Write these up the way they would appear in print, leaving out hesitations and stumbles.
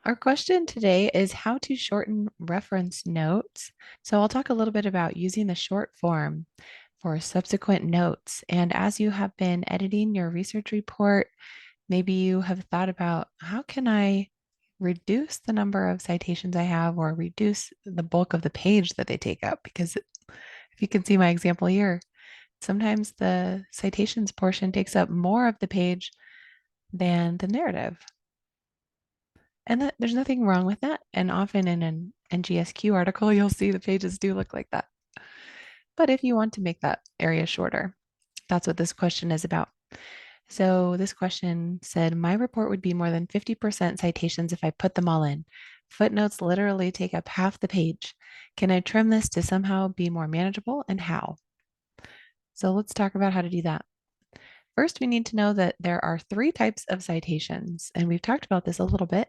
Our question today is how to shorten reference notes. So I'll talk a little bit about using the short form for subsequent notes. And as you have been editing your research report, maybe you have thought about how can I reduce the number of citations I have or reduce the bulk of the page that they take up? Because if you can see my example here, sometimes the citations portion takes up more of the page than the narrative. And there's nothing wrong with that. And often in an NGSQ article, you'll see the pages do look like that. But if you want to make that area shorter, that's what this question is about. So this question said, my report would be more than 50% citations if I put them all in. Footnotes literally take up half the page. Can I trim this to somehow be more manageable and how? So let's talk about how to do that. First, we need to know that there are three types of citations, and we've talked about this a little bit,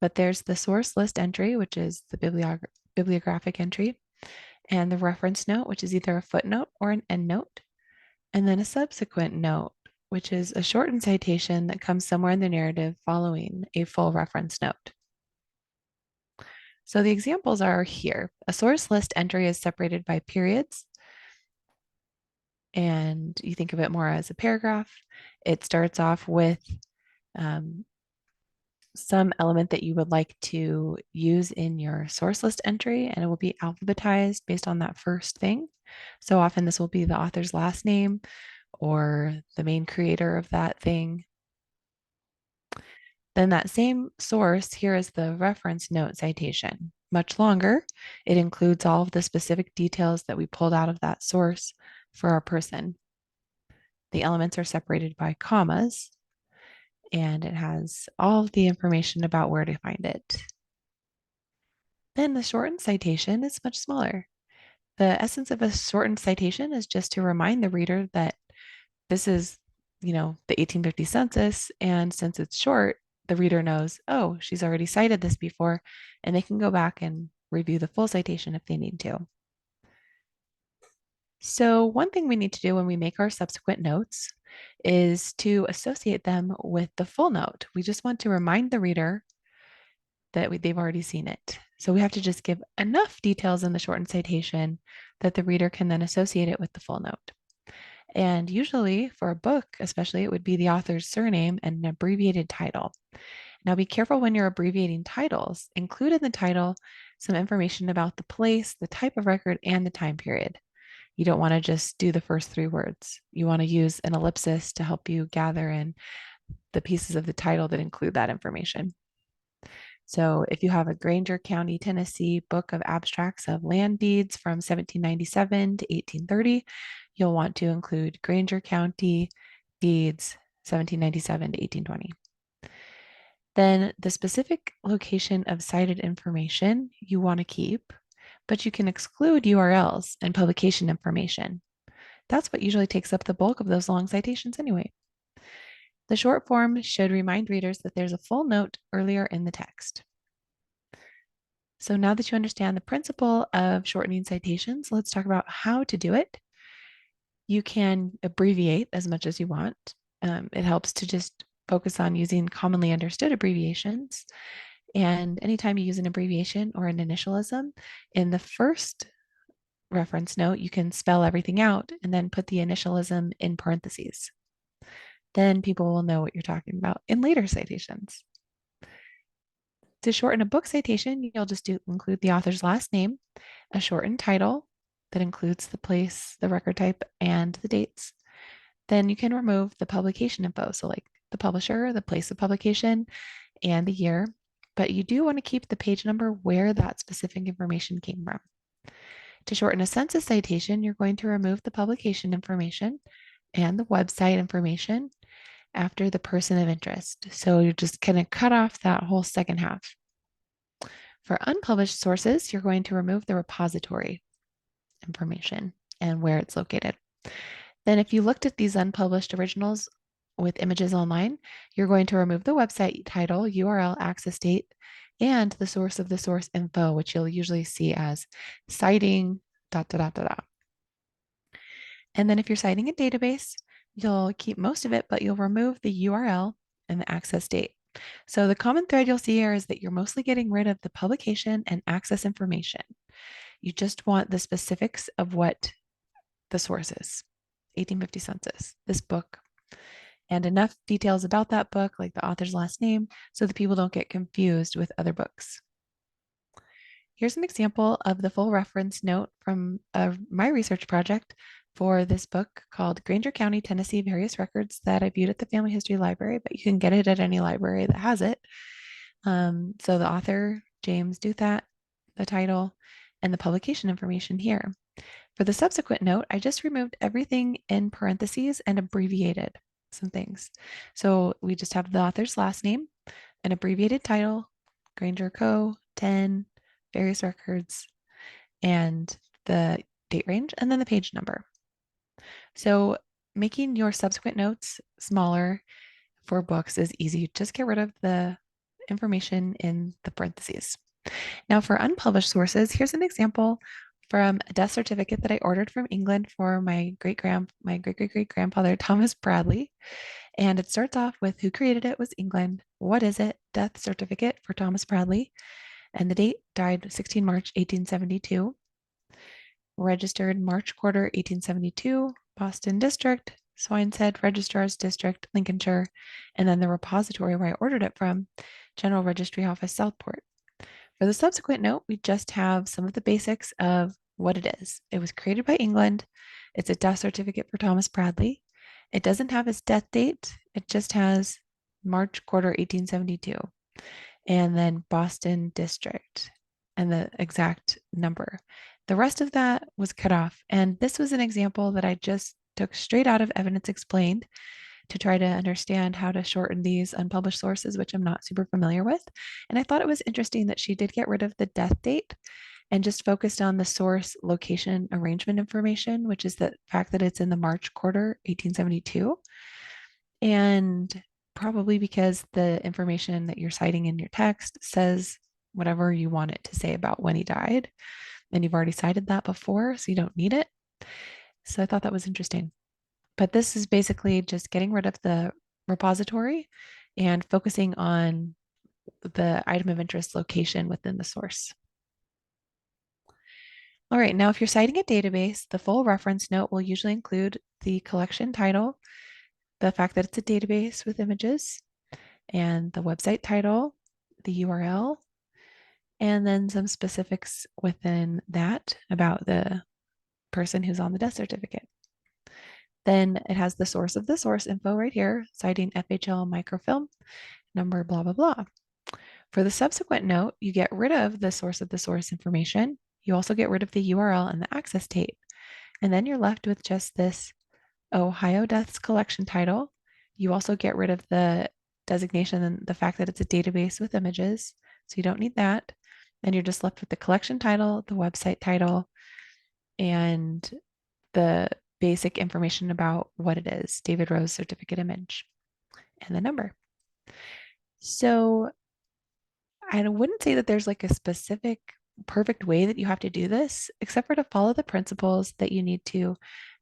but there's the source list entry, which is the bibliographic entry, and the reference note, which is either a footnote or an endnote, and then a subsequent note, which is a shortened citation that comes somewhere in the narrative following a full reference note. So the examples are here. A source list entry is separated by periods, and you think of it more as a paragraph. It starts off with um, some element that you would like to use in your source list entry, and it will be alphabetized based on that first thing. So often this will be the author's last name or the main creator of that thing. Then that same source, here is the reference note citation. Much longer. It includes all of the specific details that we pulled out of that source for our person. The elements are separated by commas, and it has all of the information about where to find it. Then the shortened citation is much smaller. The essence of a shortened citation is just to remind the reader that this is, the 1850 census. And since it's short, the reader knows, oh, she's already cited this before, and they can go back and review the full citation if they need to. So one thing we need to do when we make our subsequent notes is to associate them with the full note. We just want to remind the reader that they've already seen it. So we have to just give enough details in the shortened citation that the reader can then associate it with the full note. And usually for a book, especially, it would be the author's surname and an abbreviated title. Now be careful when you're abbreviating titles. Include in the title some information about the place, the type of record, and the time period. You don't want to just do the first three words. You want to use an ellipsis to help you gather in the pieces of the title that include that information. So if you have a Granger County, Tennessee book of abstracts of land deeds from 1797 to 1830, you'll want to include Granger County deeds 1797 to 1820. Then the specific location of cited information you want to keep, but you can exclude URLs and publication information. That's what usually takes up the bulk of those long citations anyway. The short form should remind readers that there's a full note earlier in the text. So now that you understand the principle of shortening citations, let's talk about how to do it. You can abbreviate as much as you want. It helps to just focus on using commonly understood abbreviations. And anytime you use an abbreviation or an initialism, in the first reference note, you can spell everything out and then put the initialism in parentheses. Then people will know what you're talking about in later citations. To shorten a book citation, you'll just include the author's last name, a shortened title that includes the place, the record type, and the dates. Then you can remove the publication info, so like the publisher, the place of publication, and the year. But you do want to keep the page number where that specific information came from. To shorten a census citation, you're going to remove the publication information and the website information after the person of interest. So you're just going to cut off that whole second half. For unpublished sources, you're going to remove the repository information and where it's located. Then if you looked at these unpublished originals with images online, you're going to remove the website title, URL, access date, and the source of the source info, which you'll usually see as citing ... And then if you're citing a database, you'll keep most of it, but you'll remove the URL and the access date. So the common thread you'll see here is that you're mostly getting rid of the publication and access information. You just want the specifics of what the source is, 1850 census, this book, and enough details about that book, like the author's last name, so that people don't get confused with other books. Here's an example of the full reference note from my research project for this book called Granger County, Tennessee, Various Records that I viewed at the Family History Library, but you can get it at any library that has it. So the author, James Duthat, the title, and the publication information here. For the subsequent note, I just removed everything in parentheses and abbreviated some things. So we just have the author's last name, an abbreviated title, Granger Co., 10, various records, and the date range, and then the page number. So making your subsequent notes smaller for books is easy. Just get rid of the information in the parentheses. Now for unpublished sources, here's an example from a death certificate that I ordered from England for my great great grandfather Thomas Bradley. And it starts off with who created it was England. What is it? Death certificate for Thomas Bradley. And the date died 16 March 1872. Registered March quarter 1872, Boston District, Swineshead Registrar's District, Lincolnshire, and then the repository where I ordered it from, General Registry Office, Southport. For the subsequent note, we just have some of the basics of what it is. It was created by England. It's a death certificate for Thomas Bradley. It doesn't have his death date. It just has March quarter 1872 and then Boston District and the exact number. The rest of that was cut off. And this was an example that I just took straight out of Evidence Explained to try to understand how to shorten these unpublished sources, which I'm not super familiar with. And I thought it was interesting that she did get rid of the death date and just focused on the source location arrangement information, which is the fact that it's in the March quarter, 1872. And probably because the information that you're citing in your text says whatever you want it to say about when he died. And you've already cited that before, so you don't need it. So I thought that was interesting. But this is basically just getting rid of the repository and focusing on the item of interest location within the source. All right, now if you're citing a database, the full reference note will usually include the collection title, the fact that it's a database with images, and the website title, the URL, and then some specifics within that about the person who's on the death certificate. Then it has the source of the source info right here, citing FHL microfilm, number, blah, blah, blah. For the subsequent note, you get rid of the source information. You also get rid of the URL and the access date. And then you're left with just this Ohio Deaths collection title. You also get rid of the designation and the fact that it's a database with images. So you don't need that. Then you're just left with the collection title, the website title, and the basic information about what it is, David Rose certificate image, and the number. So I wouldn't say that there's like a specific perfect way that you have to do this, except for to follow the principles that you need to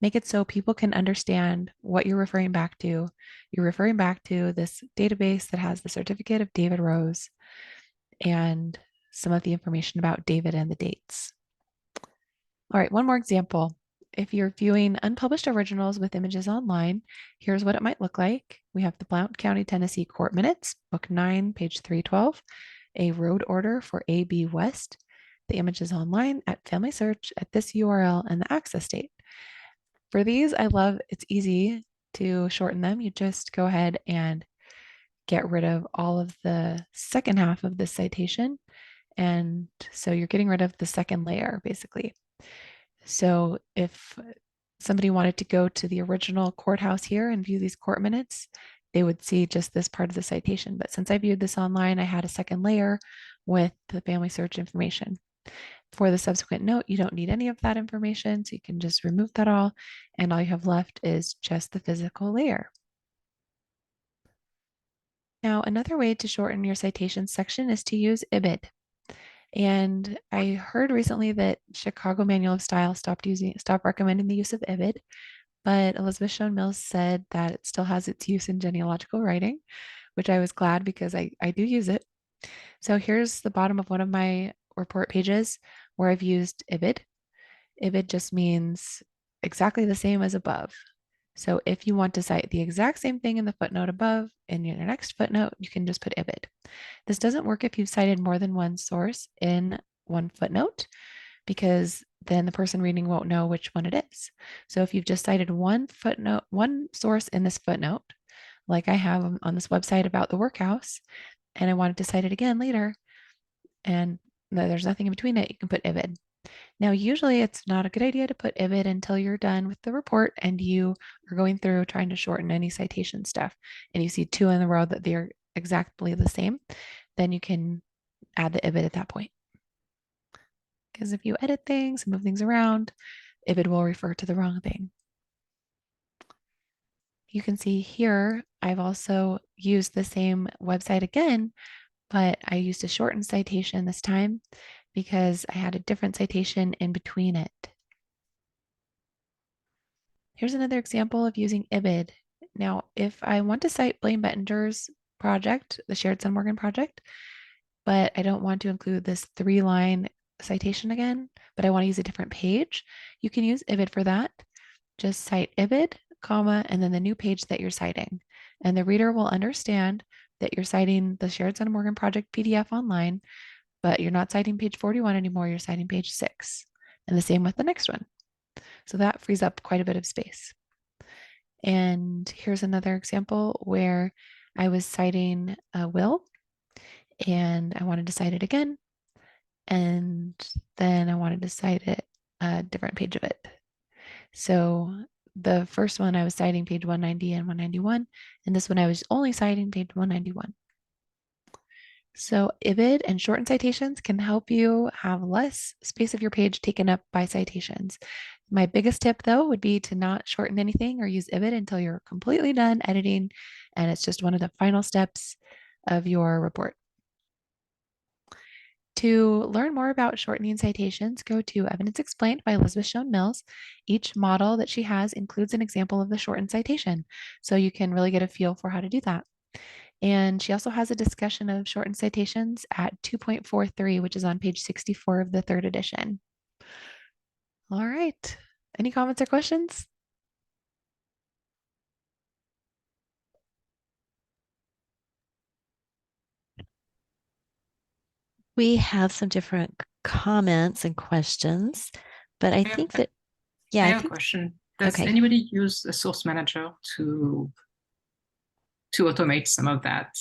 make it so people can understand what you're referring back to. You're referring back to this database that has the certificate of David Rose and some of the information about David and the dates. All right, one more example. If you're viewing unpublished originals with images online, here's what it might look like. We have the Blount County, Tennessee Court Minutes, Book 9, page 312, a road order for AB West. The image is online at Family Search at this URL and the access date. For these, I love it's easy to shorten them. You just go ahead and get rid of all of the second half of this citation. And so you're getting rid of the second layer, basically. So if somebody wanted to go to the original courthouse here and view these court minutes, they would see just this part of the citation. But since I viewed this online, I had a second layer with the family search information. For the subsequent note, you don't need any of that information, so you can just remove that all, and all you have left is just the physical layer. Now, another way to shorten your citation section is to use IBID. And I heard recently that Chicago Manual of Style stopped recommending the use of IBID, but Elizabeth Shown Mills said that it still has its use in genealogical writing, which I was glad because I do use it. So here's the bottom of one of my report pages where I've used IBID. IBID just means exactly the same as above. So if you want to cite the exact same thing in the footnote above in your next footnote, you can just put IBID. This doesn't work if you've cited more than one source in one footnote, because then the person reading won't know which one it is. So if you've just cited one footnote, one source in this footnote, like I have on this website about the workhouse, and I wanted to cite it again later, and there's nothing in between it, you can put IBID. Now, usually it's not a good idea to put IBID until you're done with the report and you are going through trying to shorten any citation stuff, and you see two in a row that they're exactly the same, then you can add the IBID at that point. Because if you edit things, move things around, IBID will refer to the wrong thing. You can see here, I've also used the same website again, but I used a shortened citation this time because I had a different citation in between it. Here's another example of using IBID. Now, if I want to cite Blaine Bettinger's project, the Shared Sun Morgan project, but I don't want to include this 3-line citation again, but I want to use a different page, you can use IBID for that. Just cite IBID, comma, and then the new page that you're citing. And the reader will understand that you're citing the Shared Sun Morgan project PDF online, but you're not citing page 41 anymore, you're citing page 6. And the same with the next one. So that frees up quite a bit of space. And here's another example where I was citing a will and I wanted to cite it again. And then I wanted to cite it a different page of it. So the first one I was citing page 190 and 191, and this one I was only citing page 191. So IBID and shortened citations can help you have less space of your page taken up by citations. My biggest tip, though, would be to not shorten anything or use IBID until you're completely done editing and it's just one of the final steps of your report. To learn more about shortening citations, go to Evidence Explained by Elizabeth Schoen Mills. Each model that she has includes an example of the shortened citation, so you can really get a feel for how to do that. And she also has a discussion of shortened citations at 2.43, which is on page 64 of the 3rd edition. All right. Any comments or questions? We have some different comments and questions, but I think that, yeah, I I have a think, question. Does okay. anybody use a source manager to automate some of that?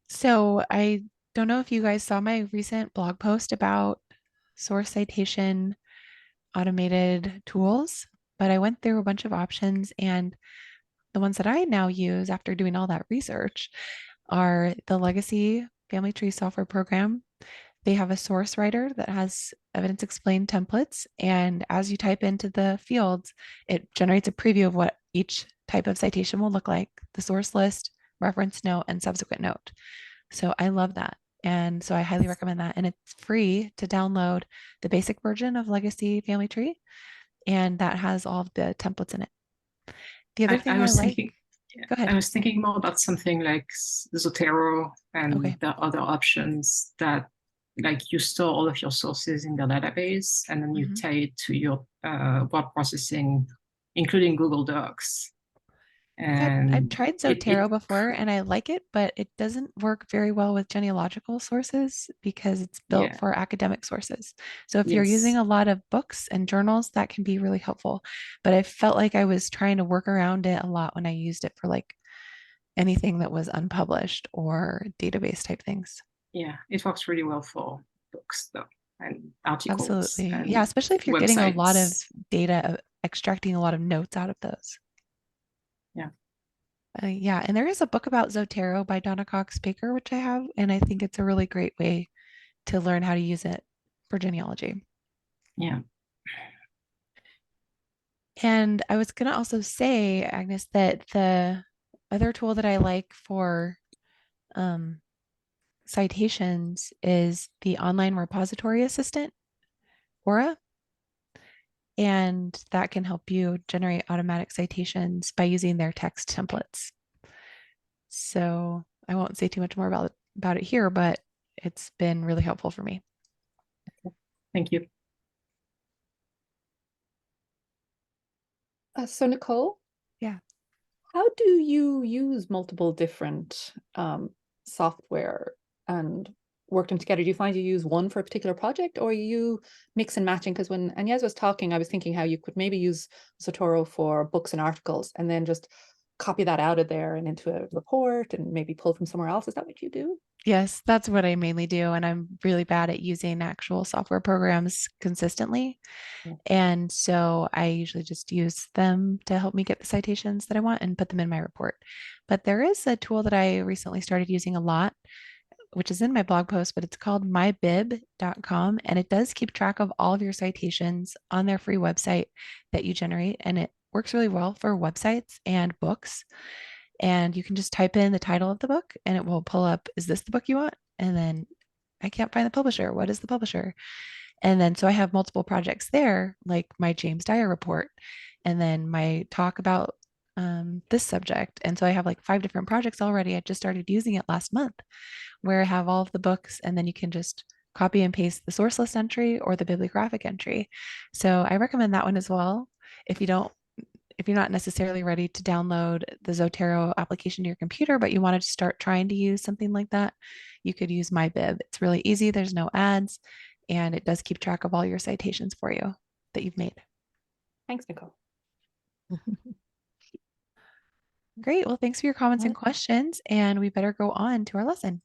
So I don't know if you guys saw my recent blog post about source citation automated tools, but I went through a bunch of options, and the ones that I now use after doing all that research are the Legacy Family Tree software program. They have a source writer that has evidence explained templates. And as you type into the fields, it generates a preview of what each type of citation will look like: the source list, reference note, and subsequent note. So I love that. And so I highly recommend that. And it's free to download the basic version of Legacy Family Tree. And that has all of the templates in it. The other I thing I was like, thinking, go I ahead. was thinking more about something like Zotero and Okay. the other options that, like, you store all of your sources in the database and then you Mhm. tie it to your word processing, including Google Docs. I've And tried Zotero before and I like it, but it doesn't work very well with genealogical sources because it's built yeah, for academic sources. So if you're using yes, a lot of books and journals, that can be really helpful. But I felt like I was trying to work around it a lot when I used it for like anything that was unpublished or database type things. yeah, it works really well for books though, and articles Absolutely. Yeah, and especially if you're getting a lot of websites. data, extracting a lot of notes out of those. Yeah. Yeah, and there is a book about Zotero by Donna Cox Baker, which I have, and I think it's a really great way to learn how to use it for genealogy. Yeah. And I was going to also say, Agnes, that the other tool that I like for um, citations is the online repository assistant, Aura. and that can help you generate automatic citations by using their text templates. So I won't say too much more about it here, but it's been really helpful for me. Thank you. So Nicole? Yeah. How do you use multiple different software and work them together? Do you find you use one for a particular project, or you mix and matching? Because when Agnes was talking, I was thinking how you could maybe use Zotero for books and articles and then just copy that out of there and into a report and maybe pull from somewhere else. Is that what you do? Yes, that's what I mainly do. And I'm really bad at using actual software programs consistently. Yeah. And so I usually just use them to help me get the citations that I want and put them in my report. But there is a tool that I recently started using a lot, which is in my blog post, but it's called mybib.com. And it does keep track of all of your citations on their free website that you generate. And it works really well for websites and books. And you can just type in the title of the book and it will pull up, is this the book you want? And then I can't find the publisher. What is the publisher? And then so I have multiple projects there, like my James Dyer report, and then my talk about this subject. And so I have like 5 different projects already. I just started using it last month, where I have all of the books, and then you can just copy and paste the source list entry or the bibliographic entry. So I recommend that one as well. If you don't if you're not necessarily ready to download the Zotero application to your computer, but you wanted to start trying to use something like that, you could use MyBib. It's really easy. There's no ads, and it does keep track of all your citations for you that you've made. Thanks, Nicole. Great. Well, thanks for your comments and questions, and we better go on to our lesson.